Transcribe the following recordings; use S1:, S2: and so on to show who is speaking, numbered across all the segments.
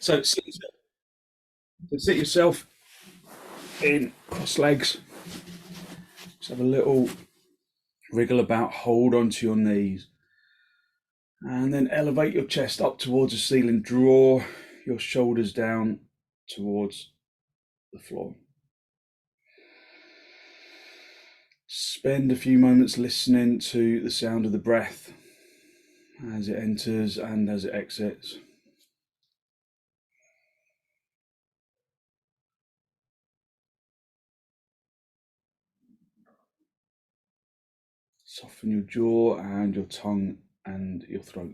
S1: So sit yourself in cross legs. Just have a little wriggle about, hold onto your knees. And then elevate your chest up towards the ceiling. Draw your shoulders down towards the floor. Spend a few moments listening to the sound of the breath as it enters and as it exits. Soften your jaw and your tongue and your throat.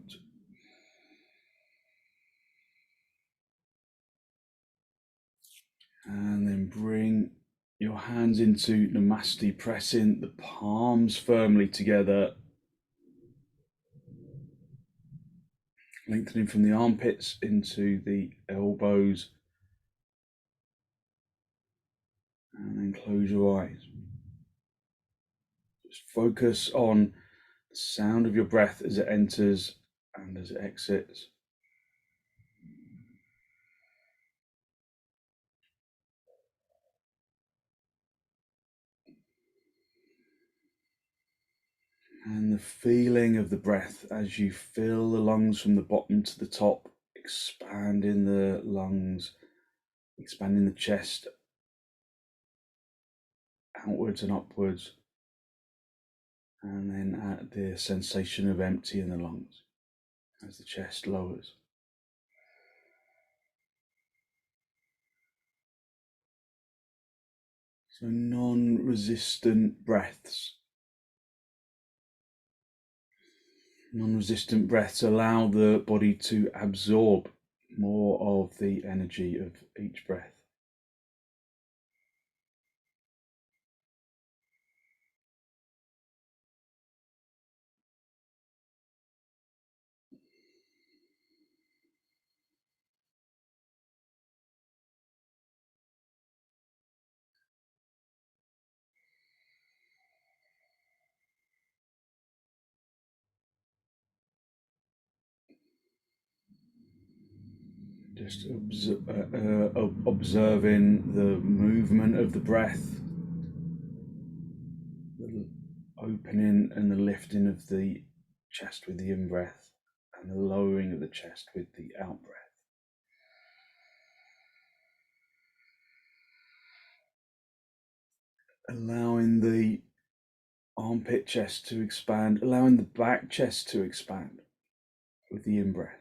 S1: And then bring your hands into Namaste, pressing the palms firmly together, lengthening from the armpits into the elbows, and then close your eyes. Just focus on the sound of your breath as it enters and as it exits. And the feeling of the breath as you fill the lungs from the bottom to the top, expanding the lungs, expanding the chest outwards and upwards, and then at the sensation of empty in the lungs as the chest lowers. So non-resistant breaths. Non-resistant breaths allow the body to absorb more of the energy of each breath. Just observing the movement of the breath, the opening and the lifting of the chest with the in-breath, and the lowering of the chest with the out-breath. Allowing the armpit chest to expand, allowing the back chest to expand with the in-breath.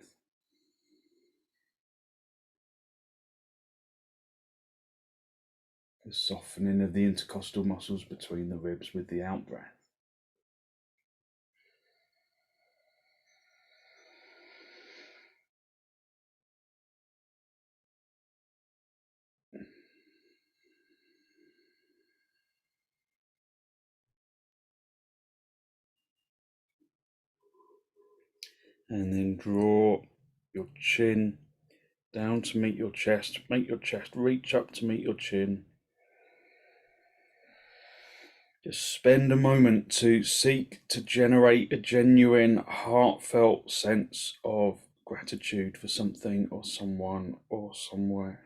S1: The softening of the intercostal muscles between the ribs with the out-breath. And then draw your chin down to meet your chest. Make your chest reach up to meet your chin. Just spend a moment to seek to generate a genuine, heartfelt sense of gratitude for something or someone or somewhere.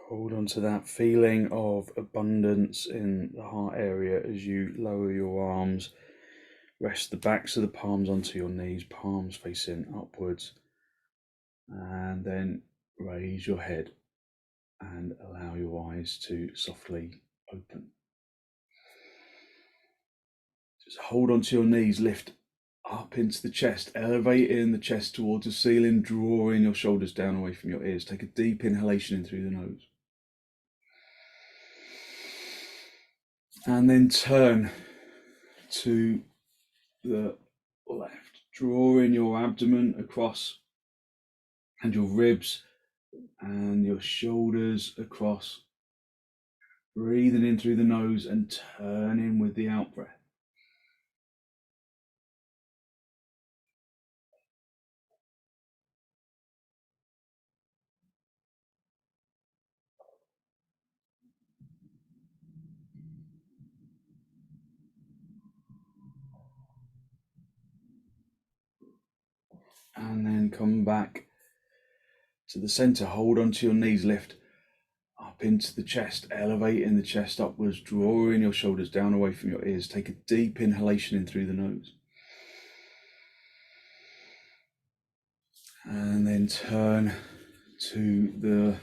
S1: Hold on to that feeling of abundance in the heart area as you lower your arms. Rest the backs of the palms onto your knees, palms facing upwards. And then raise your head and allow your eyes to softly open. Just hold onto your knees, lift up into the chest, elevating the chest towards the ceiling, drawing your shoulders down away from your ears. Take a deep inhalation in through the nose. And then turn to the left, drawing your abdomen across and your ribs and your shoulders across, Breathing in through the nose and turning with the out breath. And then come back to the center. Hold onto your knees, lift up into the chest, elevating the chest upwards, drawing your shoulders down away from your ears. Take a deep inhalation in through the nose. And then turn to the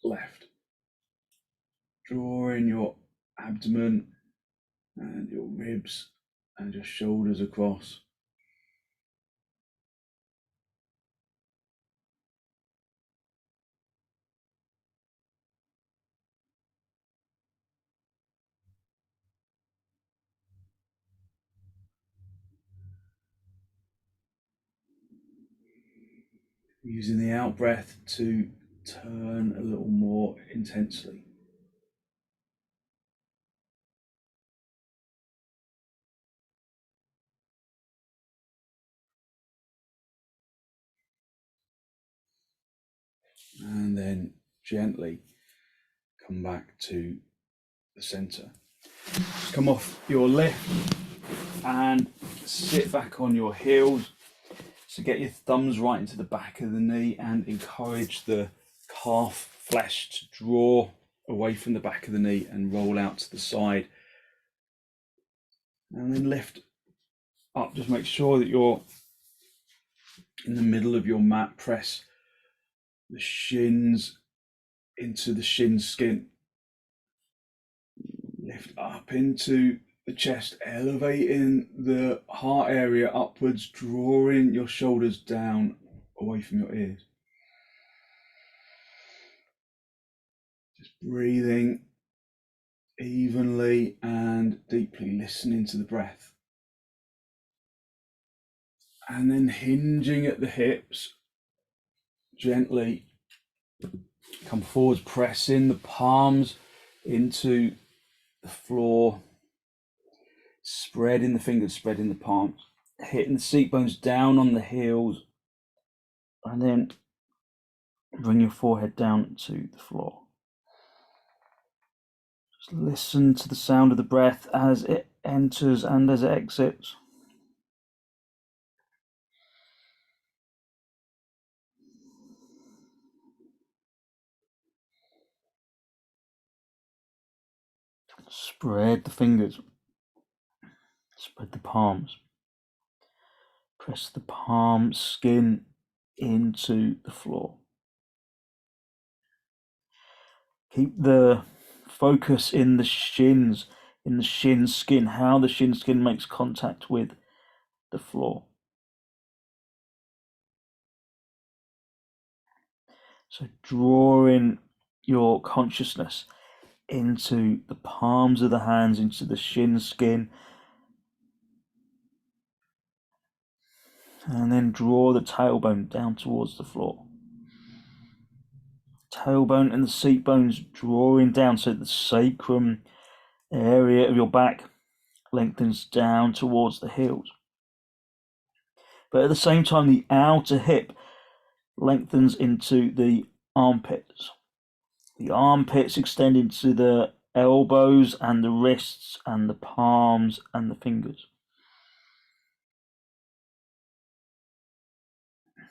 S1: left, drawing your abdomen and your ribs and your shoulders across. Using the out breath to turn a little more intensely. And then gently come back to the center. Come off your lift and sit back on your heels. So get your thumbs right into the back of the knee and encourage the calf flesh to draw away from the back of the knee and roll out to the side. And then lift up. Just make sure that you're in the middle of your mat. Press the shins into the shin skin. Lift up into the chest, elevating the heart area upwards, drawing your shoulders down away from your ears. Just breathing evenly and deeply, listening to the breath. And then hinging at the hips, gently come forwards, pressing the palms into the floor, spreading the fingers, spreading the palms, hitting the seat bones down on the heels, and then bring your forehead down to the floor. Just listen to the sound of the breath as it enters and as it exits. Spread the fingers, spread the palms, press the palm skin into the floor. Keep the focus in the shins, in the shin skin, how the shin skin makes contact with the floor. So drawing your consciousness into the palms of the hands, into the shin skin, and then draw the tailbone down towards the floor. Tailbone and the seat bones drawing down so the sacrum area of your back lengthens down towards the heels. But at the same time, the outer hip lengthens into the armpits. The armpits extend into the elbows and the wrists and the palms and the fingers.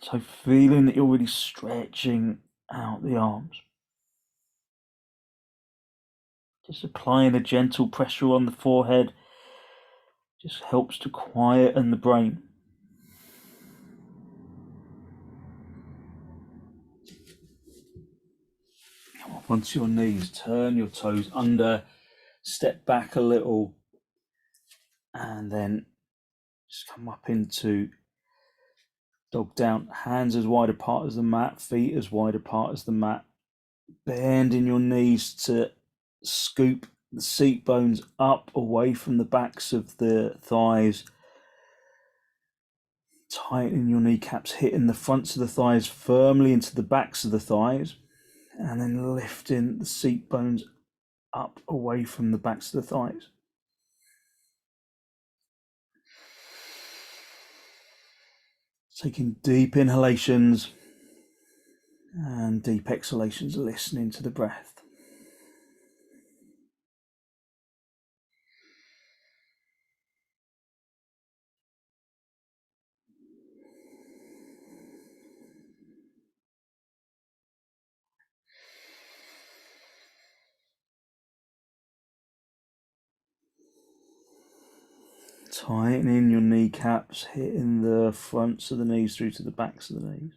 S1: So feeling that you're really stretching out the arms. Just applying a gentle pressure on the forehead just helps to quieten the brain. Come up onto your knees, turn your toes under, step back a little, and then just come up into dog down, hands as wide apart as the mat, feet as wide apart as the mat. Bending your knees to scoop the seat bones up away from the backs of the thighs. Tightening your kneecaps, hitting the fronts of the thighs firmly into the backs of the thighs, and then lifting the seat bones up away from the backs of the thighs. Taking deep inhalations and deep exhalations, listening to the breath. Tightening your kneecaps, hitting the fronts of the knees through to the backs of the knees.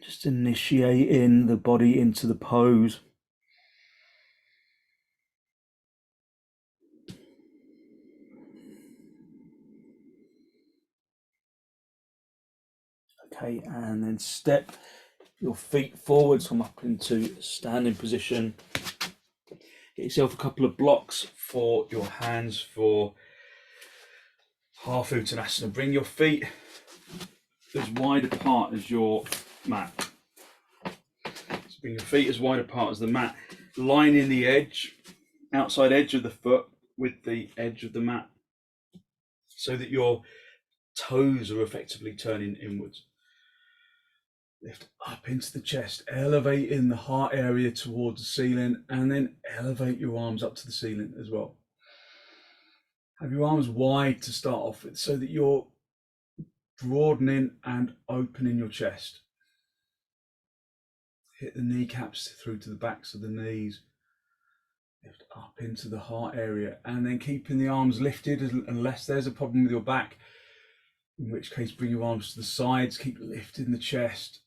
S1: Just initiating the body into the pose. Okay, and then step your feet forwards, come up into standing position. Get yourself a couple of blocks for your hands for half uttanasana. Bring your feet as wide apart as your mat. So bring your feet as wide apart as the mat, lining the edge, outside edge of the foot with the edge of the mat, so that your toes are effectively turning inwards. Lift up into the chest, elevating the heart area towards the ceiling, and then elevate your arms up to the ceiling as well. Have your arms wide to start off with, so that you're broadening and opening your chest. Hit the kneecaps through to the backs of the knees. Lift up into the heart area, and then keeping the arms lifted unless there's a problem with your back, in which case bring your arms to the sides, keep lifting the chest.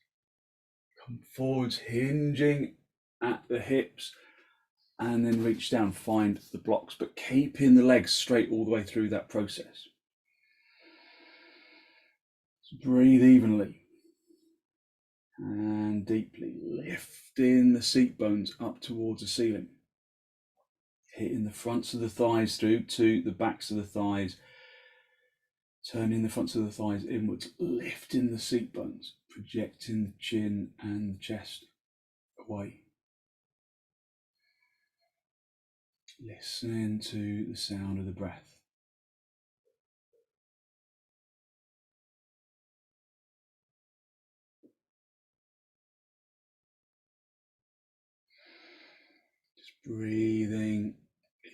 S1: Come forwards, hinging at the hips, and then reach down, find the blocks, but keeping the legs straight all the way through that process. So breathe evenly and deeply, lifting the seat bones up towards the ceiling, hitting the fronts of the thighs through to the backs of the thighs, turning the fronts of the thighs inwards, lifting the seat bones, projecting the chin and the chest away. Listening to the sound of the breath. Just breathing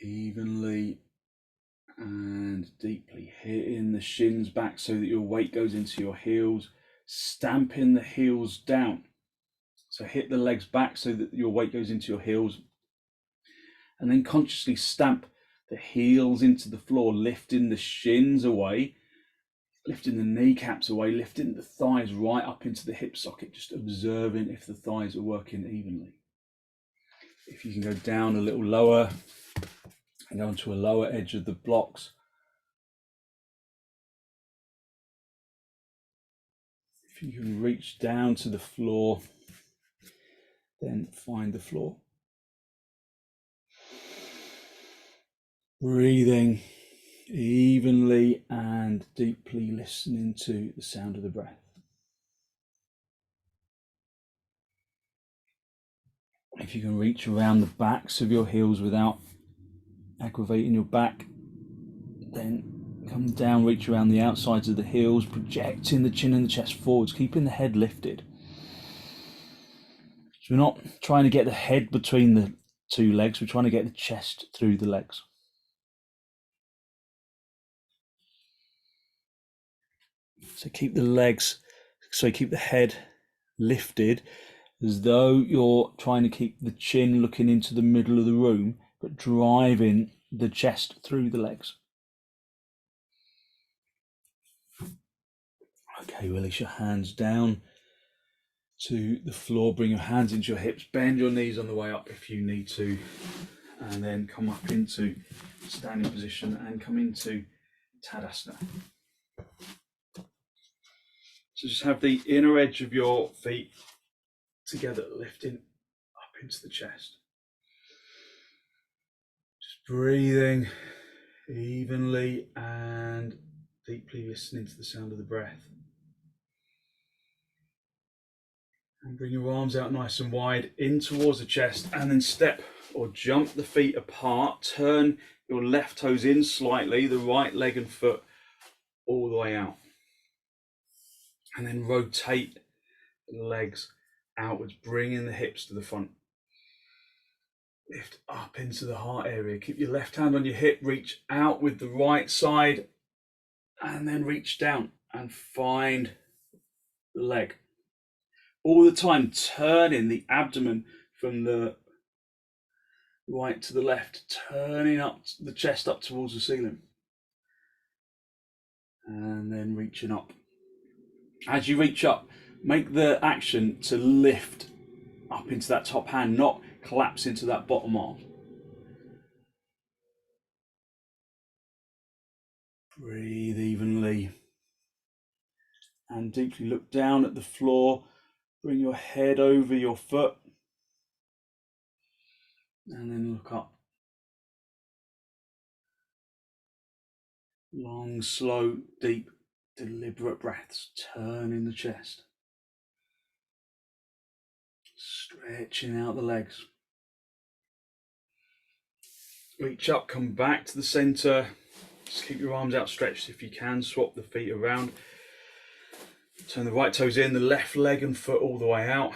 S1: evenly and deeply, hitting the shins back so that your weight goes into your heels, stamping the heels down. So hit the legs back so that your weight goes into your heels, and then consciously stamp the heels into the floor, lifting the shins away, lifting the kneecaps away, lifting the thighs right up into the hip socket, just observing if the thighs are working evenly. If you can go down a little lower and go onto a lower edge of the blocks. If you can reach down to the floor, then find the floor. Breathing evenly and deeply, listening to the sound of the breath. If you can reach around the backs of your heels without aggravating your back, then come down, reach around the outsides of the heels, projecting the chin and the chest forwards, keeping the head lifted. So we're not trying to get the head between the two legs, we're trying to get the chest through the legs. So keep the head lifted as though you're trying to keep the chin looking into the middle of the room, but driving the chest through the legs. Okay, release your hands down to the floor, bring your hands into your hips, bend your knees on the way up if you need to, and then come up into standing position and come into Tadasana. So just have the inner edge of your feet together, lifting up into the chest. Just breathing evenly and deeply, listening to the sound of the breath. And bring your arms out nice and wide in towards the chest, and then step or jump the feet apart. Turn your left toes in slightly, the right leg and foot all the way out. And then rotate the legs outwards, bringing the hips to the front. Lift up into the heart area. Keep your left hand on your hip, reach out with the right side, and then reach down and find the leg. All the time turning the abdomen from the right to the left, turning up the chest up towards the ceiling, and then reaching up. As you reach up, make the action to lift up into that top hand, not collapse into that bottom arm. Breathe evenly and deeply. Look down at the floor. Bring your head over your foot and then look up. Long, slow, deep, deliberate breaths. Turn in the chest. Stretching out the legs. Reach up, come back to the center. Just keep your arms outstretched if you can. Swap the feet around. Turn the right toes in, the left leg and foot all the way out.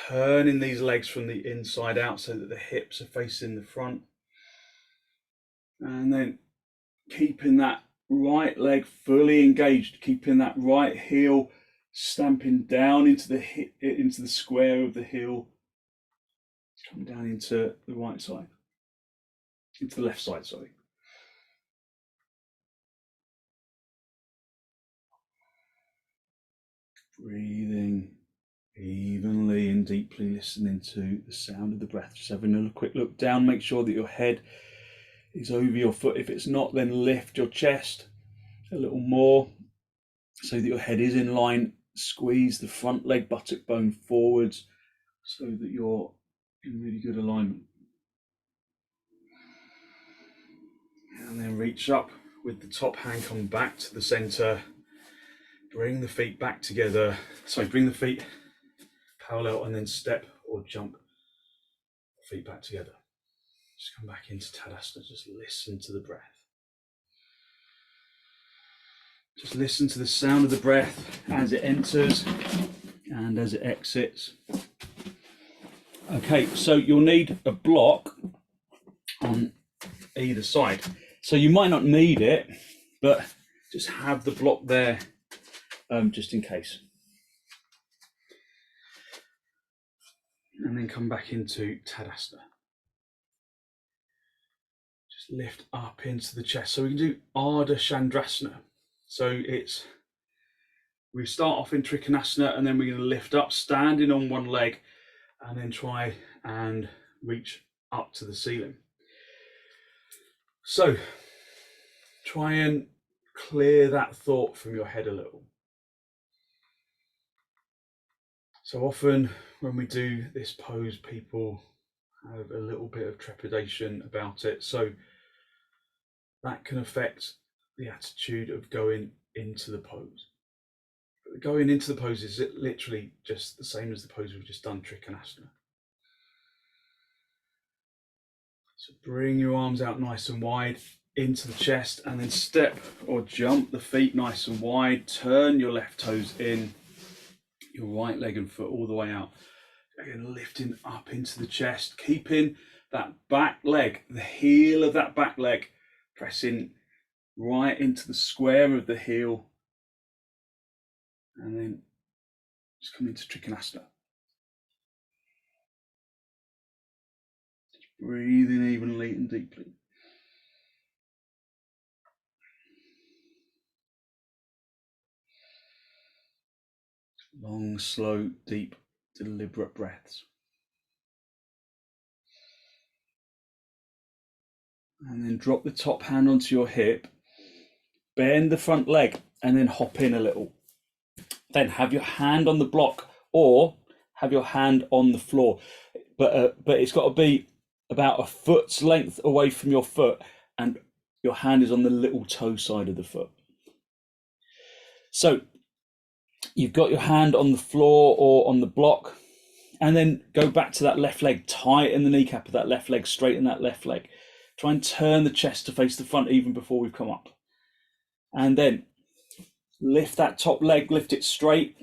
S1: Turning these legs from the inside out so that the hips are facing the front. And then keeping that right leg fully engaged, keeping that right heel stamping down into the square of the heel. Come down into the right side, into the left side, sorry. Breathing evenly and deeply, listening to the sound of the breath. Just having a quick look down, make sure that your head is over your foot. If it's not, then lift your chest a little more so that your head is in line. Squeeze the front leg buttock bone forwards so that you're in really good alignment. And then reach up with the top hand, come back to the center. Bring the feet back together. Sorry, bring the feet parallel and then step or jump the feet back together. Just come back into Tadasana. Just listen to the breath. Just listen to the sound of the breath as it enters and as it exits. Okay, so you'll need a block on either side. So you might not need it, but just have the block there just in case. And then come back into Tadasana. Just lift up into the chest. So we can do ardha chandrasana. So we start off in trikonasana and then we're going to lift up, standing on one leg, and then try and reach up to the ceiling. So try and clear that thought from your head a little. So often when we do this pose, people have a little bit of trepidation about it. So that can affect the attitude of going into the pose. But going into the pose is literally just the same as the pose we've just done, trikonasana. So bring your arms out nice and wide into the chest and then step or jump the feet nice and wide. Turn your left toes in, your right leg and foot all the way out. Again, lifting up into the chest, keeping that back leg, the heel of that back leg, pressing right into the square of the heel. And then just come into trikonasana. Just breathing evenly and deeply. Long, slow, deep, deliberate breaths. And then drop the top hand onto your hip, bend the front leg, and then hop in a little. Then have your hand on the block or have your hand on the floor. But it's got to be about a foot's length away from your foot, and your hand is on the little toe side of the foot. So you've got your hand on the floor or on the block, and then go back to that left leg, tighten the kneecap of that left leg, straighten that left leg. Try and turn the chest to face the front even before we've come up. And then lift that top leg, lift it straight,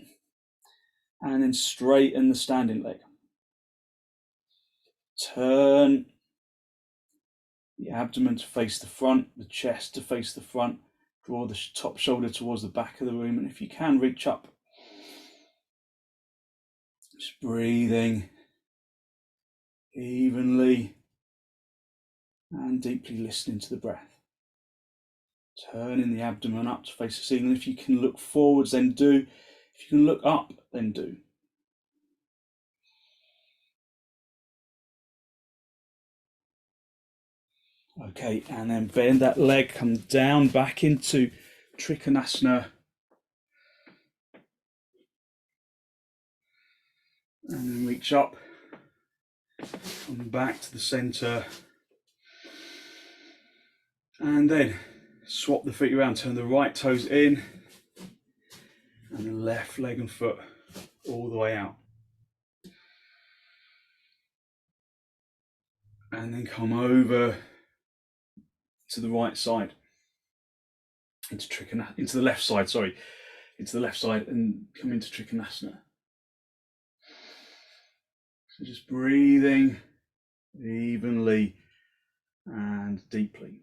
S1: and then straighten the standing leg. Turn the abdomen to face the front, the chest to face the front. Draw the top shoulder towards the back of the room, and if you can, reach up. Just breathing evenly and deeply listening to the breath. Turning the abdomen up to face the ceiling. If you can look forwards, then do. If you can look up, then do. Okay, and then bend that leg, come down back into trikonasana. And then reach up, come back to the center. And then swap the feet around, turn the right toes in, and the left leg and foot all the way out. And then come over to the right side, into the left side, into the left side, and come into trikonasana. So just breathing evenly and deeply.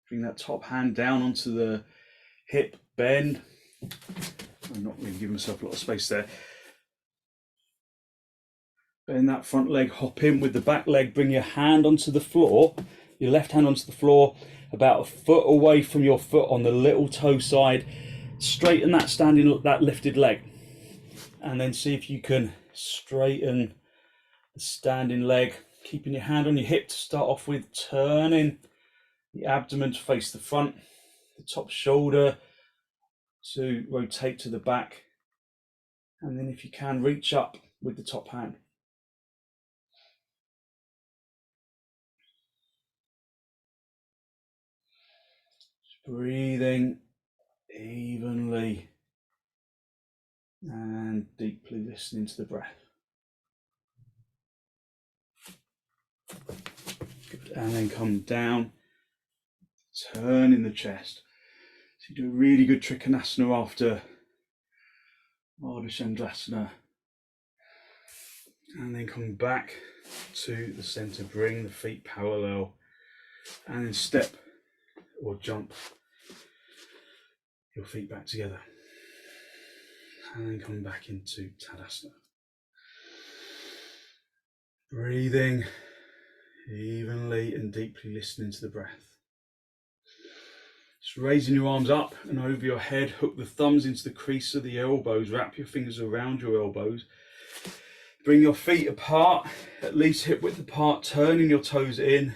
S1: Bring that top hand down onto the hip, bend. I'm not really giving myself a lot of space there. Bend that front leg, hop in with the back leg, bring your hand onto the floor, your left hand onto the floor, about a foot away from your foot on the little toe side. Straighten that lifted leg. And then see if you can straighten the standing leg, keeping your hand on your hip to start off with, turning the abdomen to face the front, the top shoulder to rotate to the back. And then if you can, reach up with the top hand. Breathing evenly and deeply listening to the breath. Good. And then come down, turning the chest. So you do a really good trikonasana after ardha chandrasana. And then come back to the center, bring the feet parallel, and then step or jump your feet back together. And then come back into tadasana. Breathing evenly and deeply listening to the breath. Just raising your arms up and over your head, hook the thumbs into the crease of the elbows, wrap your fingers around your elbows. Bring your feet apart, at least hip width apart, turning your toes in.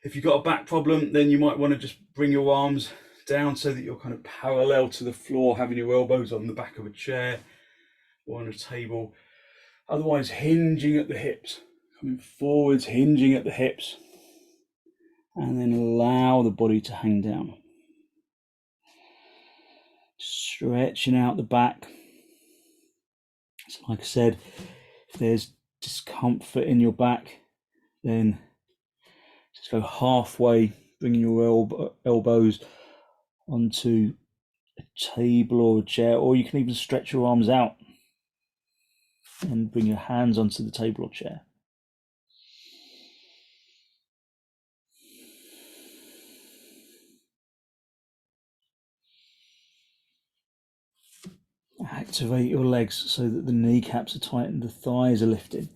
S1: If you've got a back problem, then you might want to just bring your arms down so that you're kind of parallel to the floor, having your elbows on the back of a chair or on a table. Otherwise, hinging at the hips, coming forwards, hinging at the hips, and then allow the body to hang down. Stretching out the back. So like I said, if there's discomfort in your back, then just go halfway, bringing your elbows onto a table or a chair, or you can even stretch your arms out and bring your hands onto the table or chair. Activate your legs so that the kneecaps are tightened, the thighs are lifted.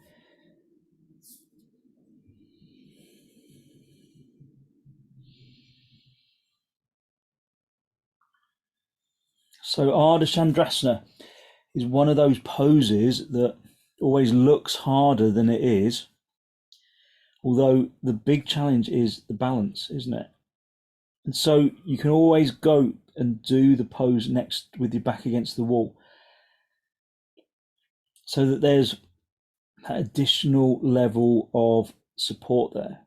S1: So Ardha Chandrasana is one of those poses that always looks harder than it is, although the big challenge is the balance, isn't it? And so you can always go and do the pose next with your back against the wall, so that there's that additional level of support there.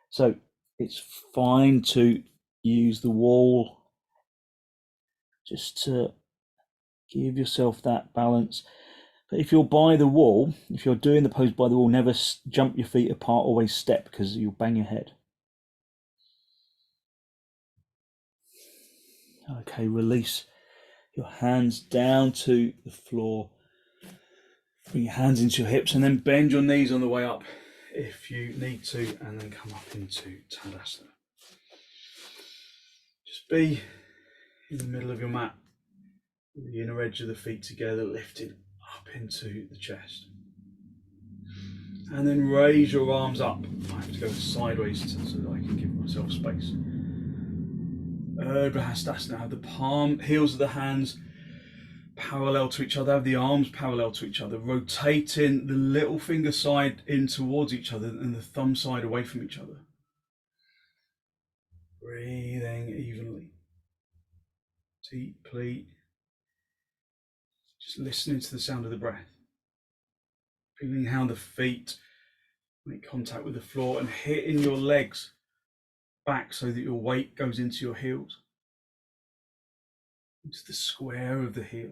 S1: So it's fine to use the wall
S2: just to give yourself that balance. But if you're by the wall, if you're doing the pose by the wall, never jump your feet apart, always step, because you'll bang your head. Okay, release your hands down to the floor. Bring your hands into your hips and then bend your knees on the way up if you need to, and then come up into chandrasana. Just be in the middle of your mat, with the inner edge of the feet together, lifted up into the chest. And then raise your arms up. I have to go sideways so that I can give myself space. Ardha, have the heels of the hands parallel to each other, have the arms parallel to each other, rotating the little finger side in towards each other and the thumb side away from each other. Breathing evenly, deeply, just listening to the sound of the breath. Feeling how the feet make contact with the floor and hitting your legs back so that your weight goes into your heels, into the square of the heel.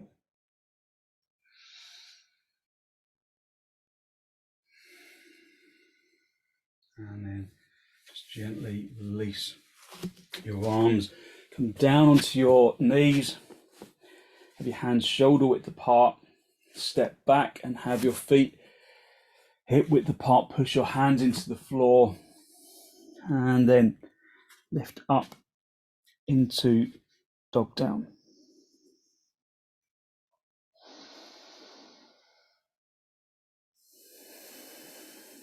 S2: And then just gently release your arms. Come down onto your knees. Have your hands shoulder width apart. Step back and have your feet hip width apart. Push your hands into the floor. And then lift up into dog down.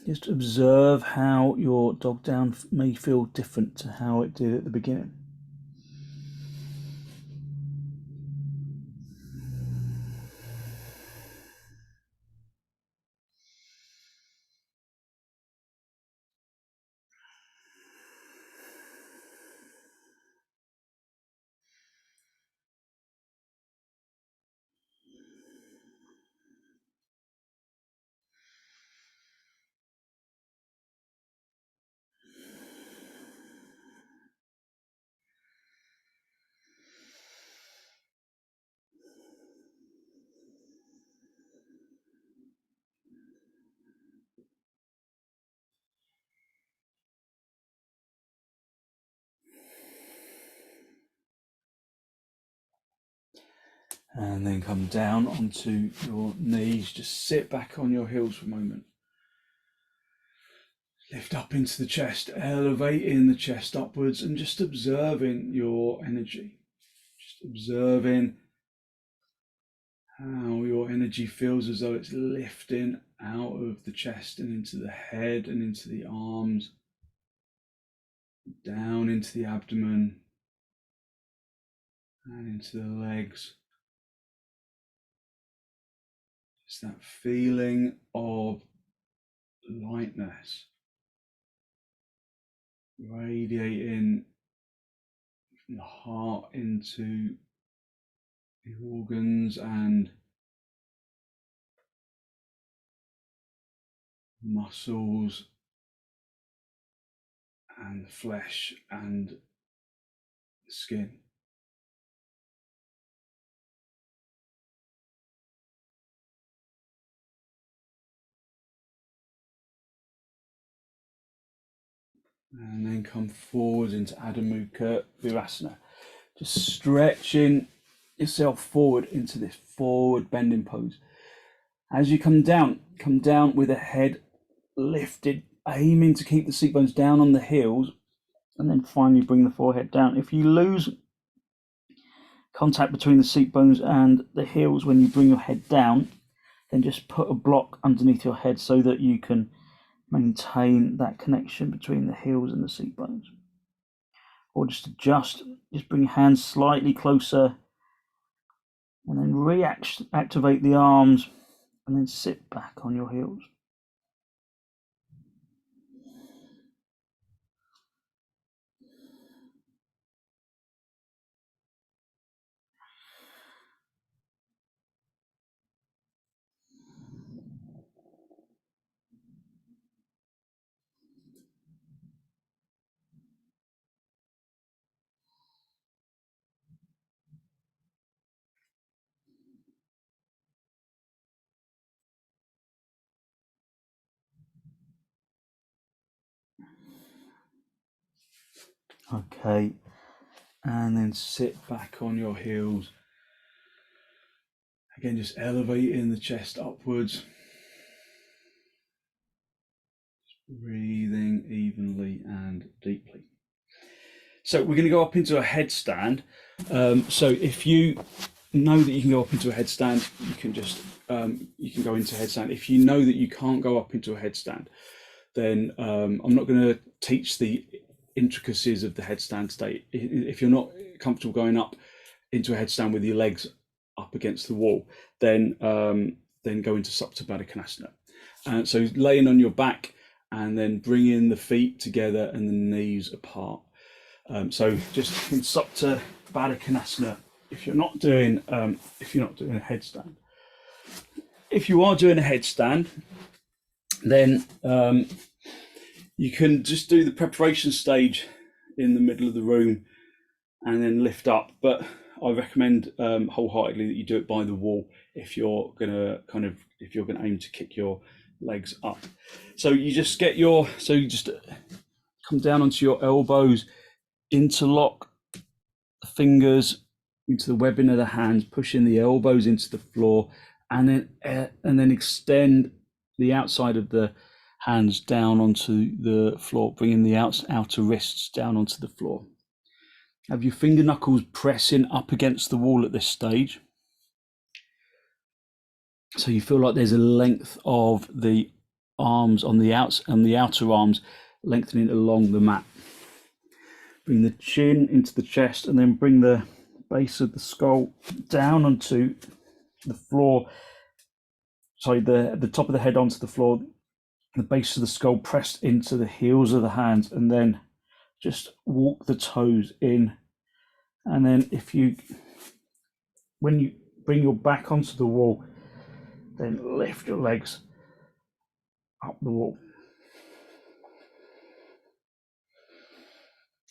S2: Just observe how your dog down may feel different to how it did at the beginning. And then come down onto your knees. Just sit back on your heels for a moment. Lift up into the chest, elevating the chest upwards and just observing your energy. Just observing how your energy feels as though it's lifting out of the chest and into the head and into the arms, down into the abdomen and into the legs. It's that feeling of lightness radiating from the heart into the organs and muscles and the flesh and the skin. And then come forward into Adho Mukha Virasana. Just stretching yourself forward into this forward bending pose. As you come down with the head lifted, aiming to keep the seat bones down on the heels, and then finally bring the forehead down. If you lose contact between the seat bones and the heels when you bring your head down, then just put a block underneath your head so that you can maintain that connection between the heels and the seat bones. Or just bring your hands slightly closer and then reactivate the arms and then sit back on your heels. Okay, and then sit back on your heels. Again, just elevating the chest upwards. Breathing evenly and deeply. So we're going to go up into a headstand. So if you know that you can go up into a headstand, you can just you can go into a headstand. If you know that you can't go up into a headstand, then I'm not going to teach the intricacies of the headstand state. If you're not comfortable going up into a headstand with your legs up against the wall, then go into supta baddha konasana. So laying on your back and then bringing the feet together and the knees apart. So just in supta baddha konasana, if you're not doing a headstand. If you are doing a headstand, then you can just do the preparation stage in the middle of the room and then lift up. But I recommend wholeheartedly that you do it by the wall if you're gonna aim to kick your legs up. So you just come down onto your elbows, interlock the fingers into the webbing of the hands, pushing the elbows into the floor, and then extend the outside of the hands down onto the floor, bringing the outer wrists down onto the floor. Have your finger knuckles pressing up against the wall at this stage. So you feel like there's a length of the arms on the outer arms lengthening along the mat. Bring the chin into the chest and then bring the base of the skull down onto the floor. Sorry, the top of the head onto the floor, the base of the skull pressed into the heels of the hands, and then just walk the toes in. And then when you bring your back onto the wall, then lift your legs up the wall.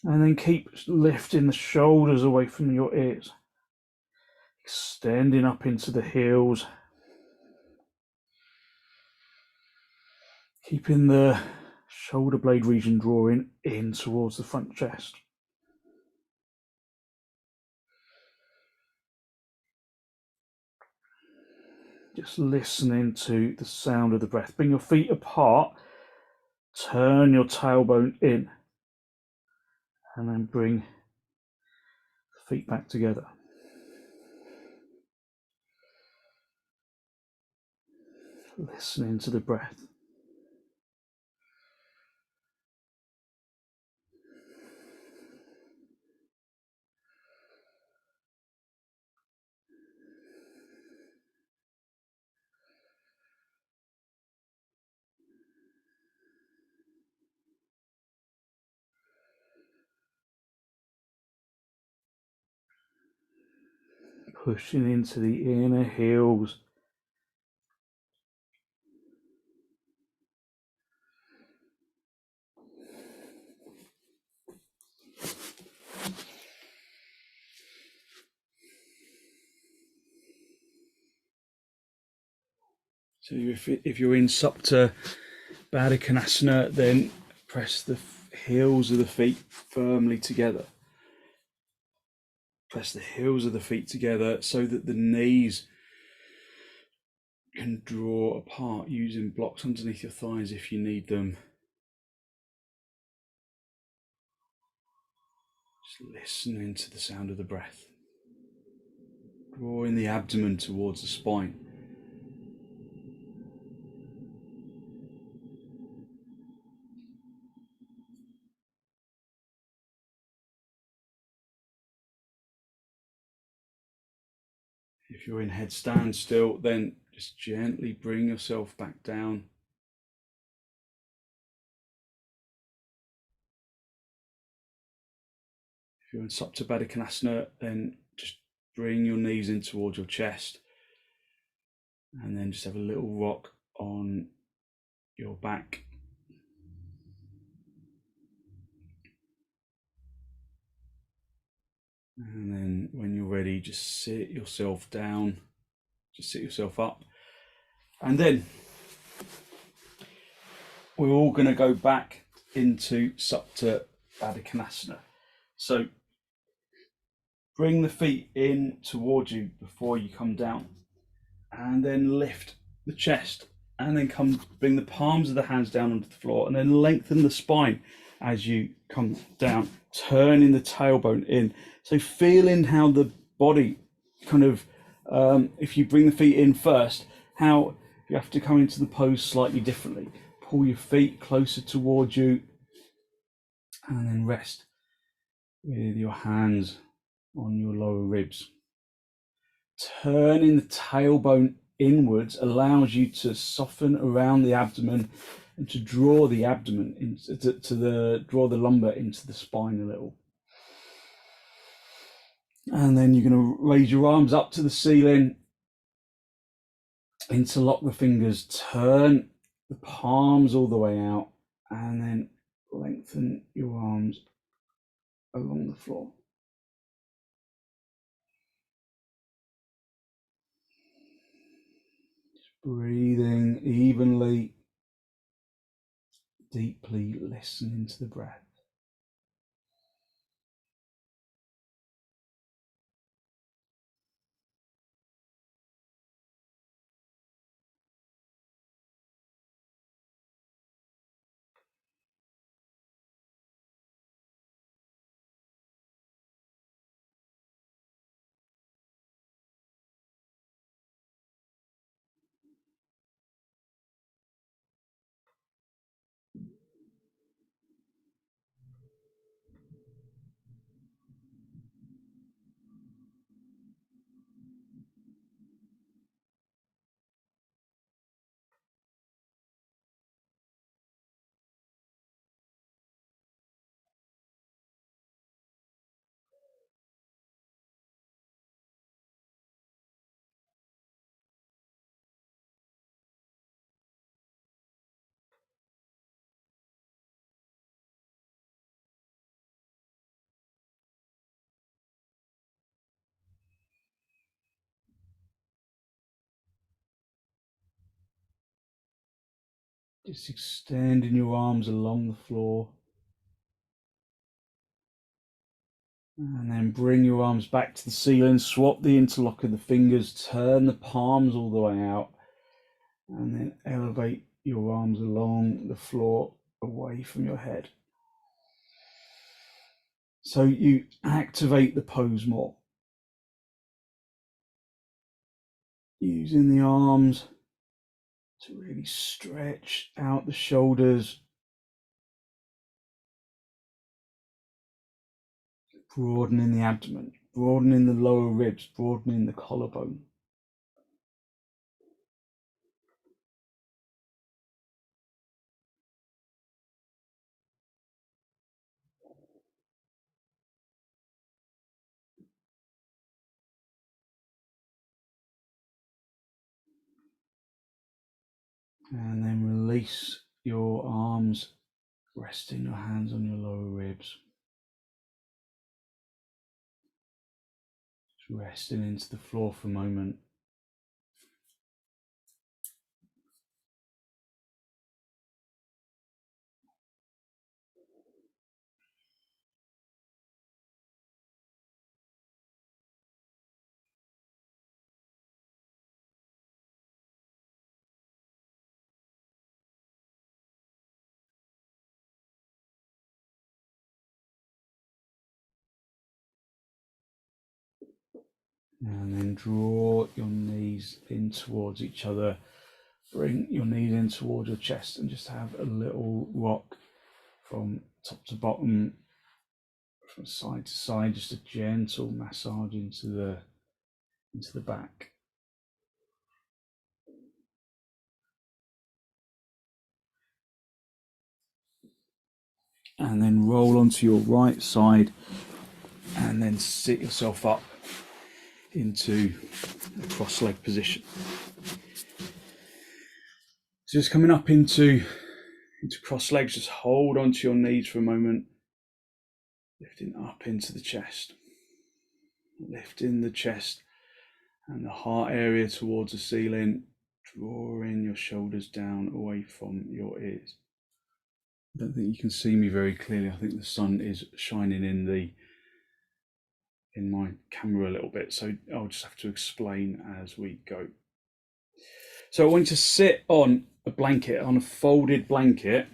S2: And then keep lifting the shoulders away from your ears, extending up into the heels, keeping the shoulder blade region drawing in towards the front chest. Just listening to the sound of the breath. Bring your feet apart, turn your tailbone in, and then bring the feet back together. Listening to the breath. Pushing into the inner heels. So if you're in supta baddha konasana, then press the heels of the feet firmly together. Press the heels of the feet together so that the knees can draw apart, using blocks underneath your thighs if you need them. Just listening to the sound of the breath. Drawing the abdomen towards the spine. If you're in headstand still, then just gently bring yourself back down. If you're in supta baddha konasana, then just bring your knees in towards your chest, and then just have a little rock on your back. And then when you're ready, just sit yourself down, just sit yourself up. And then we're all going to go back into supta baddha konasana. So bring the feet in towards you before you come down, and then lift the chest, and then bring the palms of the hands down onto the floor, and then lengthen the spine as you come down, turning the tailbone in. So feeling how the body kind of, if you bring the feet in first, how you have to come into the pose slightly differently. Pull your feet closer towards you, and then rest with your hands on your lower ribs. Turning the tailbone inwards allows you to soften around the abdomen and to draw the abdomen draw the lumbar into the spine a little. And then you're going to raise your arms up to the ceiling, interlock the fingers, turn the palms all the way out, and then lengthen your arms along the floor. Breathing evenly, deeply listening to the breath. Just extending your arms along the floor. And then bring your arms back to the ceiling, swap the interlock of the fingers, turn the palms all the way out, and then elevate your arms along the floor away from your head. So you activate the pose more. Using the arms to really stretch out the shoulders, broadening the abdomen, broadening the lower ribs, broadening the collarbone. And then release your arms, resting your hands on your lower ribs. Just resting into the floor for a moment. And then draw your knees in towards each other. Bring your knees in towards your chest and just have a little rock from top to bottom, from side to side, just a gentle massage into the back. And then roll onto your right side and then sit yourself up into a cross-leg position. So just coming up into cross legs, just hold onto your knees for a moment, lifting up into the chest, lifting the chest and the heart area towards the ceiling, drawing your shoulders down away from your ears. I don't think you can see me very clearly. I think the sun is shining in the
S1: in my camera a little bit, so I'll just have to explain as we go. So I want you to sit on a blanket, on a folded blanket,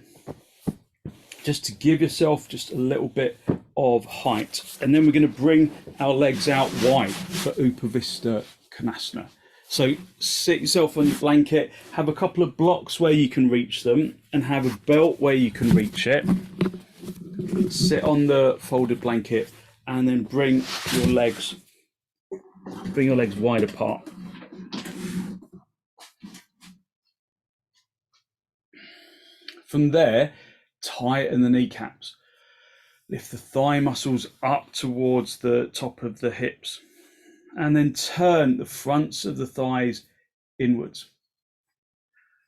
S1: just to give yourself just a little bit of height. And then we're going to bring our legs out wide for upavistha konasana. So sit yourself on your blanket, have a couple of blocks where you can reach them, and have a belt where you can reach it. Sit on the folded blanket and then bring your legs wide apart. From there, tighten the kneecaps. Lift the thigh muscles up towards the top of the hips, and then turn the fronts of the thighs inwards.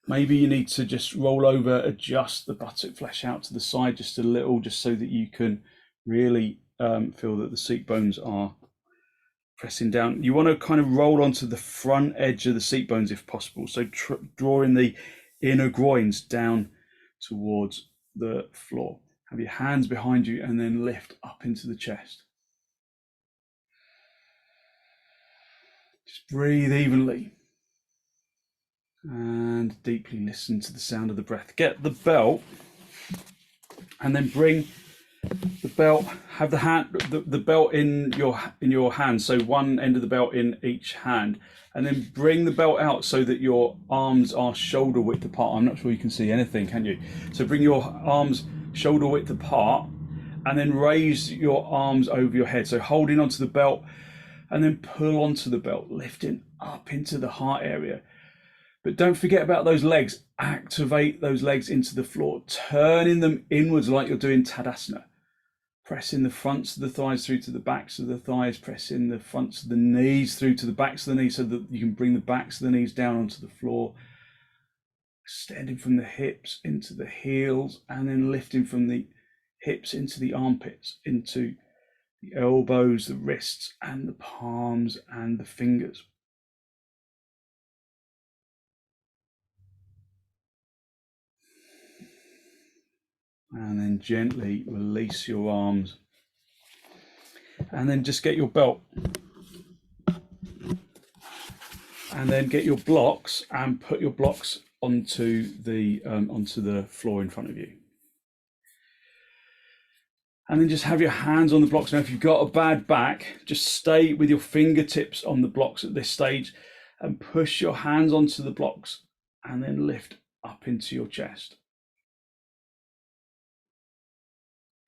S1: Maybe you need to just roll over, adjust the buttock flesh out to the side just a little, just so that you can really feel that the seat bones are pressing down. You want to kind of roll onto the front edge of the seat bones if possible. So drawing the inner groins down towards the floor. Have your hands behind you and then lift up into the chest. Just breathe evenly and deeply listen to the sound of the breath. Get the belt and then bring the belt, have the belt in your hand, so one end of the belt in each hand, and then bring the belt out so that your arms are shoulder width apart. I'm not sure you can see anything, can you? So bring your arms shoulder width apart and then raise your arms over your head, so holding onto the belt and then pull onto the belt, lifting up into the heart area. But don't forget about those legs. Activate those legs into the floor, turning them inwards like you're doing Tadasana. Pressing the fronts of the thighs through to the backs of the thighs, pressing the fronts of the knees through to the backs of the knees so that you can bring the backs of the knees down onto the floor. Extending from the hips into the heels and then lifting from the hips into the armpits, into the elbows, the wrists and the palms and the fingers. And then gently release your arms. And then just get your belt. And then get your blocks and put your blocks onto the floor in front of you. And then just have your hands on the blocks. Now, if you've got a bad back, just stay with your fingertips on the blocks at this stage and push your hands onto the blocks and then lift up into your chest.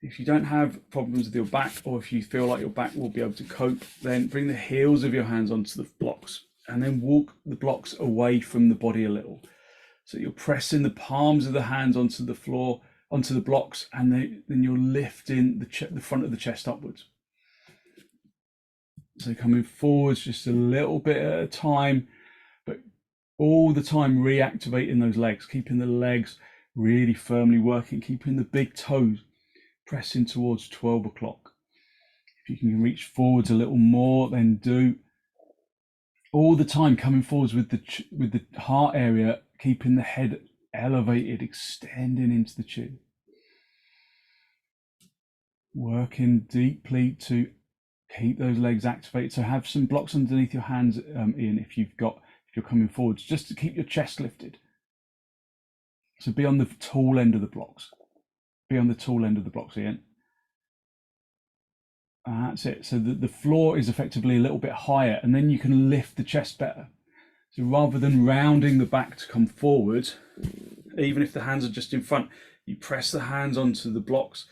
S1: If you don't have problems with your back, or if you feel like your back will be able to cope, then bring the heels of your hands onto the blocks and then walk the blocks away from the body a little. So you're pressing the palms of the hands onto the floor, onto the blocks, and then you're lifting the front of the chest upwards. So coming forwards just a little bit at a time, but all the time reactivating those legs, keeping the legs really firmly working, keeping the big toes pressing towards 12 o'clock. If you can reach forwards a little more, then do. All the time coming forwards with the heart area, keeping the head elevated, extending into the chin. Working deeply to keep those legs activated. So have some blocks underneath your hands, Ian, if you're coming forwards, just to keep your chest lifted. So be on the tall end of the blocks. Be on the tall end of the blocks, Ian. That's it. So the floor is effectively a little bit higher, and then you can lift the chest better. So rather than rounding the back to come forward, even if the hands are just in front, you press the hands onto the blocks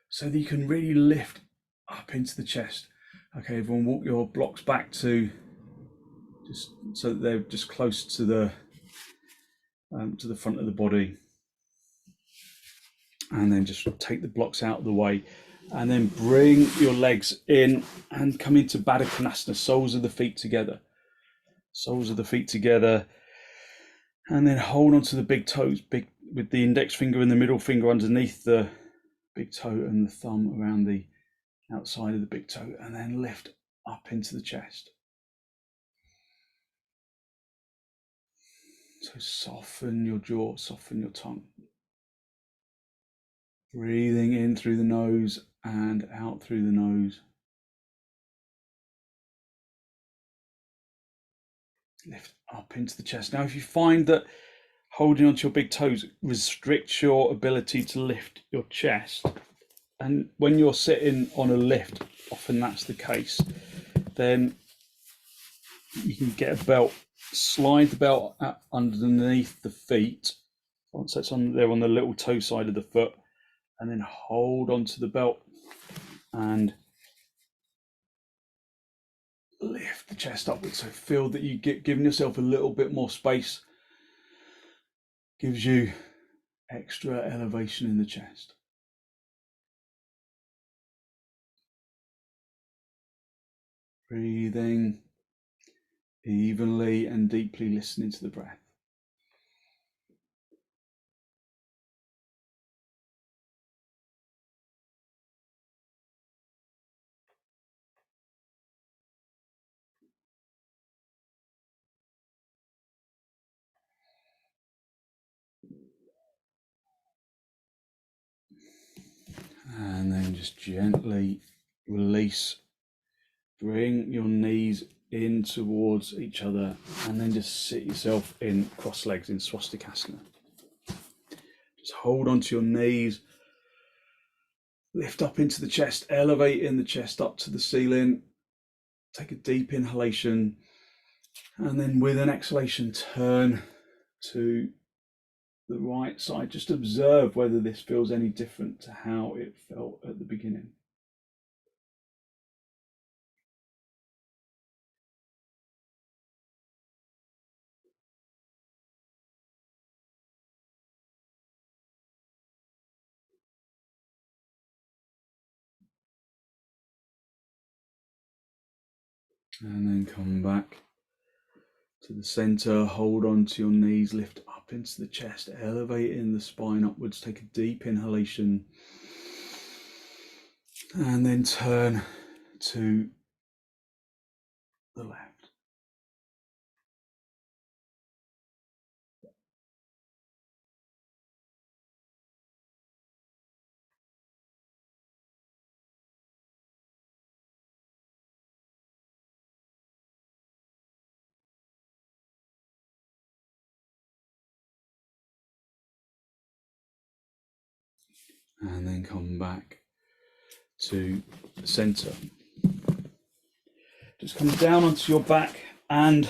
S1: so that you can really lift up into the chest. Okay, everyone, walk your blocks back to just so that they're just close to the front of the body. And then just take the blocks out of the way. And then bring your legs in and come into baddha konasana, soles of the feet together. Soles of the feet together. And then hold onto the big toes, with the index finger and the middle finger underneath the big toe and the thumb around the outside of the big toe. And then lift up into the chest. So soften your jaw, soften your tongue. Breathing in through the nose and out through the nose.
S2: Lift up into the chest. Now, if you find that holding onto your big toes restricts your ability to lift your chest, and when you're sitting on a lift, often that's the case, then you can get a belt, slide the belt underneath the feet, so it's on there on the little toe side of the foot, and then hold onto the belt and lift the chest upwards. So feel that you get giving yourself a little bit more space, gives you extra elevation in the chest. Breathing evenly and deeply, listening to the breath. And then just gently release. Bring your knees in towards each other, and then just sit yourself in cross legs in swastikasana. Just hold onto your knees, lift up into the chest, elevating the chest up to the ceiling. Take a deep inhalation, and then with an exhalation, turn to the right side. Just observe whether this feels any different to how it felt at the beginning. And then come back to the center, hold on to your knees, lift up into the chest, elevating the spine upwards. Take a deep inhalation, and then turn to the left. And then come back to the center. Just come down onto your back and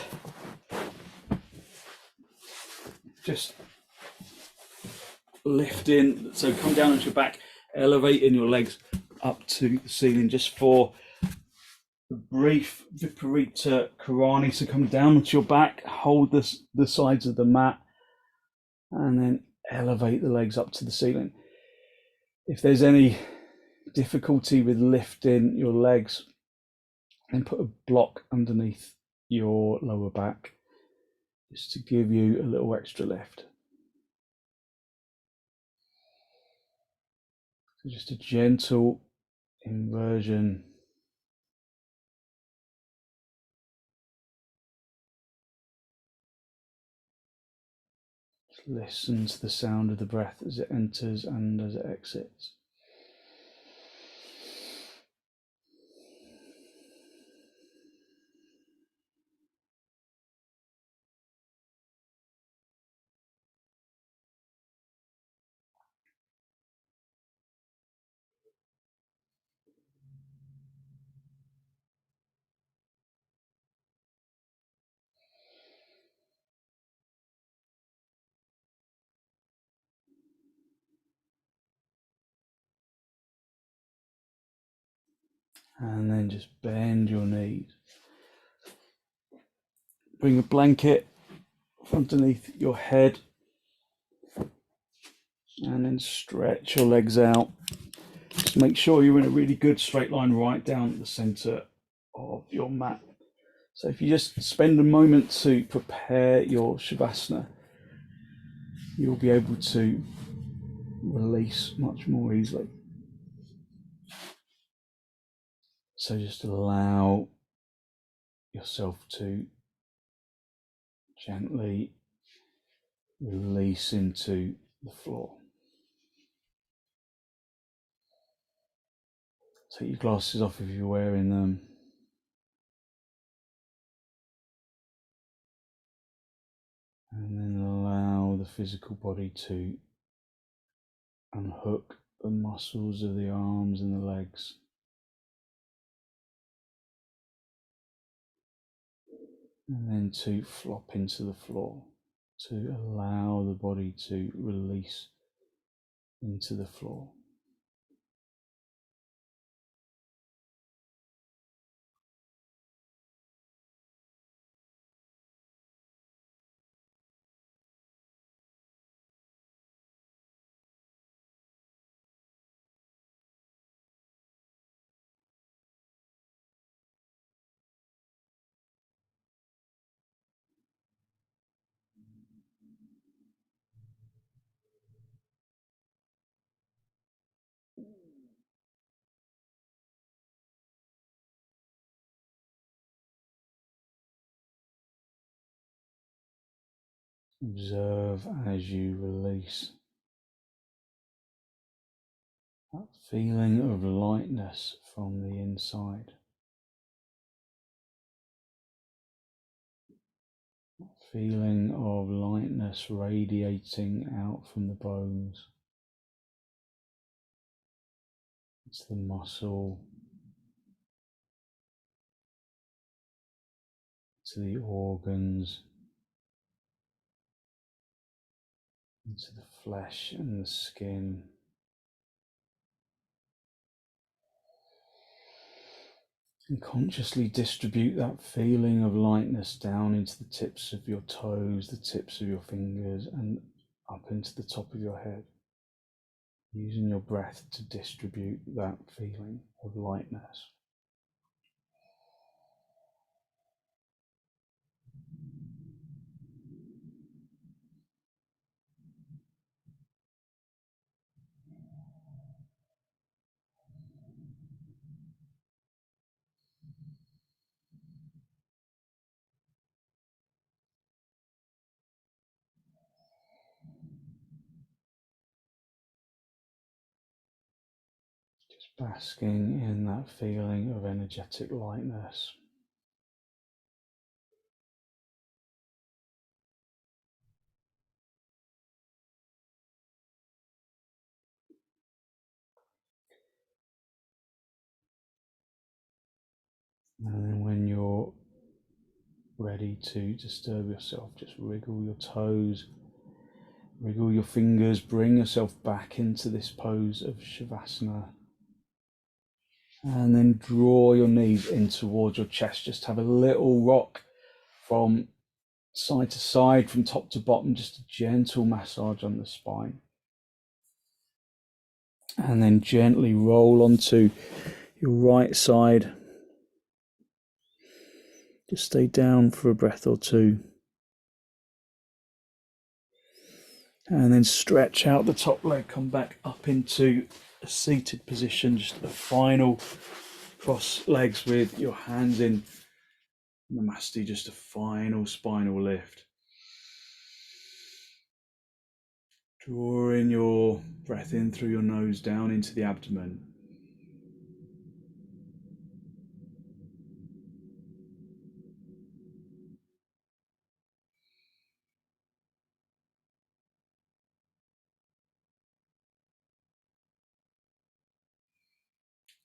S2: just lift in. So come down onto your back, elevating your legs up to the ceiling just for the brief viparita karanhi. So come down onto your back, hold the sides of the mat, and then elevate the legs up to the ceiling. If there's any difficulty with lifting your legs, then put a block underneath your lower back just to give you a little extra lift. So just a gentle inversion. Just listen to the sound of the breath as it enters and as it exits. And then just bend your knees. Bring a blanket underneath your head, and then stretch your legs out. Just make sure you're in a really good straight line right down the center of your mat. So if you just spend a moment to prepare your shavasana, you'll be able to release much more easily. So just allow yourself to gently release into the floor. Take your glasses off if you're wearing them.
S1: physical body to unhook the muscles of the arms and the legs. And then to flop into the floor, to allow the body to release into the floor. Observe as you release that feeling of lightness from the inside. That feeling of lightness radiating out from the bones. It's the muscle, to the organs, into the flesh and the skin. And consciously distribute that feeling of lightness down into the tips of your toes, the tips of your fingers, and up into the top of your head. Using your breath to distribute that feeling of lightness. Basking in that feeling of energetic lightness. And then when you're ready to disturb yourself, just wriggle your toes, wriggle your fingers, bring yourself back into this pose of shavasana. And then draw your knees in towards your chest. Just have a little rock from side to side, from top to bottom, just a gentle massage on the spine. And then gently roll onto your right side. Just stay down for a breath or two. And then stretch out the top leg, come back up into a seated position, just a final cross legs with your hands in Namaste, just a final spinal lift. Drawing your breath in through your nose down into the abdomen.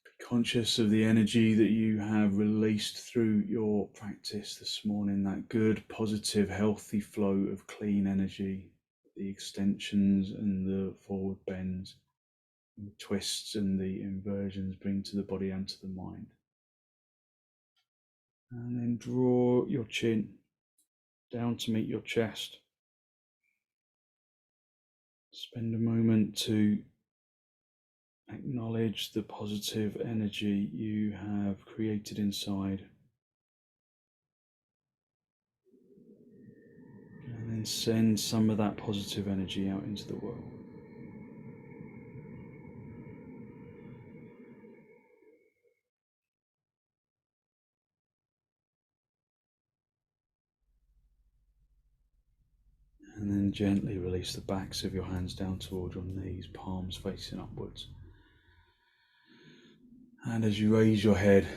S1: Be conscious of the energy that you have released through your practice this morning, that good, positive, healthy flow of clean energy, the extensions and the forward bends. The twists and the inversions bring to the body and to the mind. And then draw your chin down to meet your chest. Spend a moment to acknowledge the positive energy you have created inside. And then send some of that positive energy out into the world. And then gently release the backs of your hands down toward your knees, palms facing upwards. And as you raise your head,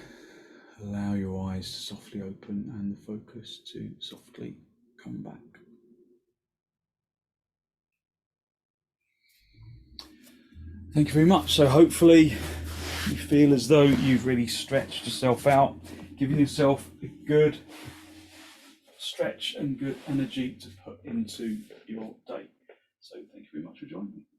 S1: allow your eyes to softly open and the focus to softly come back.
S2: Thank you very much. So hopefully you feel as though you've really stretched yourself out, giving yourself a good stretch and good energy to put into your day. So thank you very much for joining me.